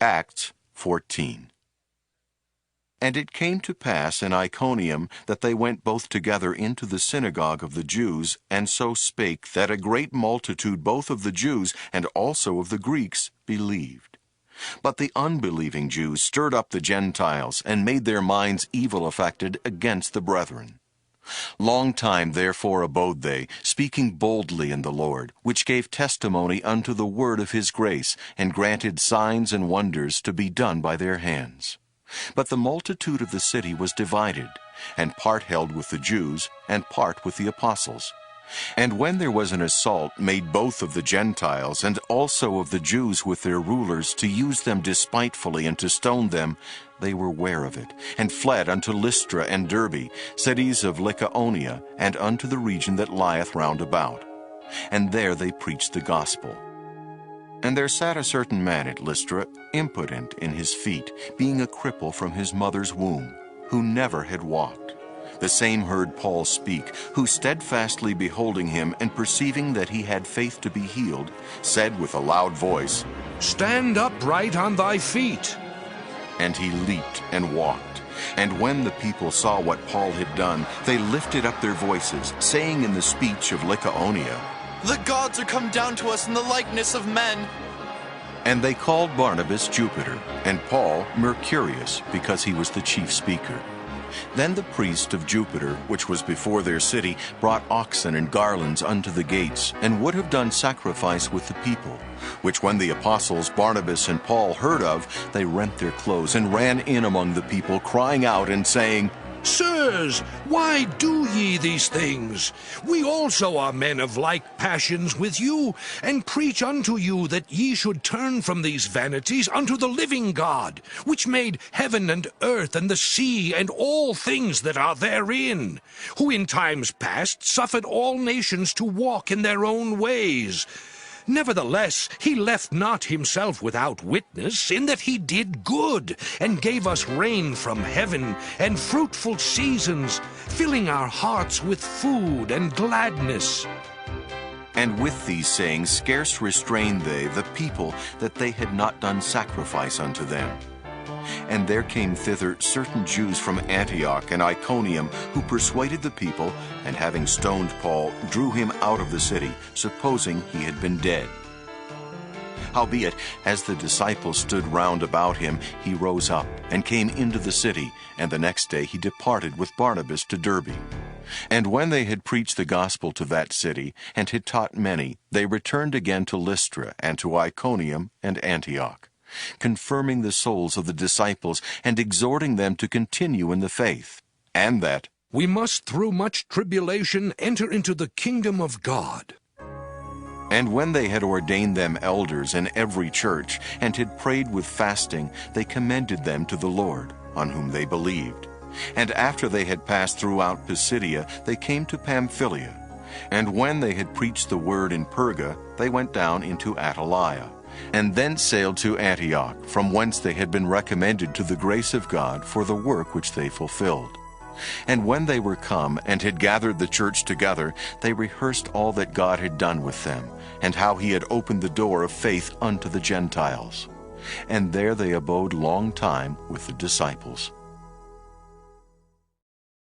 Acts 14. And it came to pass in Iconium that they went both together into the synagogue of the Jews, and so spake that a great multitude both of the Jews and also of the Greeks believed. But the unbelieving Jews stirred up the Gentiles, and made their minds evil affected against the brethren. Long time therefore abode they, speaking boldly in the Lord, which gave testimony unto the word of his grace, and granted signs and wonders to be done by their hands. But the multitude of the city was divided, and part held with the Jews, and part with the apostles. And when there was an assault made both of the Gentiles and also of the Jews with their rulers, to use them despitefully and to stone them, they were ware of it, and fled unto Lystra and Derbe, cities of Lycaonia, and unto the region that lieth round about. And there they preached the gospel. And there sat a certain man at Lystra, impotent in his feet, being a cripple from his mother's womb, who never had walked. The same heard Paul speak, who steadfastly beholding him, and perceiving that he had faith to be healed, said with a loud voice, Stand upright on thy feet. And he leaped and walked. And when the people saw what Paul had done, they lifted up their voices, saying in the speech of Lycaonia, The gods are come down to us in the likeness of men. And they called Barnabas Jupiter, and Paul Mercurius, because he was the chief speaker. Then the priest of Jupiter, which was before their city, brought oxen and garlands unto the gates, and would have done sacrifice with the people, which when the apostles Barnabas and Paul heard of, they rent their clothes, and ran in among the people, crying out and saying, Sirs, why do ye these things? We also are men of like passions with you, and preach unto you that ye should turn from these vanities unto the living God, which made heaven and earth and the sea and all things that are therein, who in times past suffered all nations to walk in their own ways. Nevertheless, he left not himself without witness, in that he did good, and gave us rain from heaven, and fruitful seasons, filling our hearts with food and gladness. And with these sayings scarce restrained they the people, that they had not done sacrifice unto them. And there came thither certain Jews from Antioch and Iconium, who persuaded the people, and having stoned Paul, drew him out of the city, supposing he had been dead. Howbeit, as the disciples stood round about him, he rose up, and came into the city, and the next day he departed with Barnabas to Derbe. And when they had preached the gospel to that city, and had taught many, they returned again to Lystra, and to Iconium and Antioch, confirming the souls of the disciples, and exhorting them to continue in the faith, and that we must through much tribulation enter into the kingdom of God. And when they had ordained them elders in every church, and had prayed with fasting, they commended them to the Lord, on whom they believed. And after they had passed throughout Pisidia, they came to Pamphylia. And when they had preached the word in Perga, they went down into Attalia, and thence sailed to Antioch, from whence they had been recommended to the grace of God for the work which they fulfilled. And when they were come, and had gathered the church together, they rehearsed all that God had done with them, and how he had opened the door of faith unto the Gentiles. And there they abode long time with the disciples.